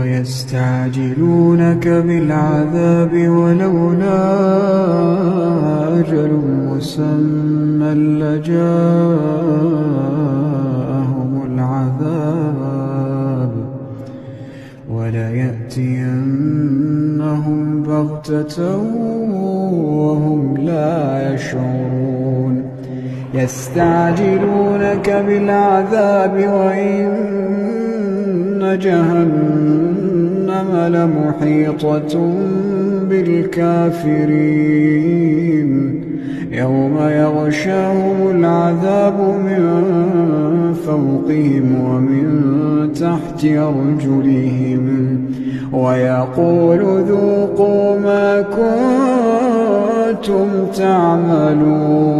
ويستعجلونك بالعذاب ولولا أجل مسمى لجاءهم العذاب وليأتينهم بغتة وهم لا يشعرون يستعجلونك بالعذاب وإن جهنم لمحيطة بالكافرين يوم يغشاهم العذاب من فوقهم ومن تحت أرجلهم ويقول ذوقوا ما كنتم تعملون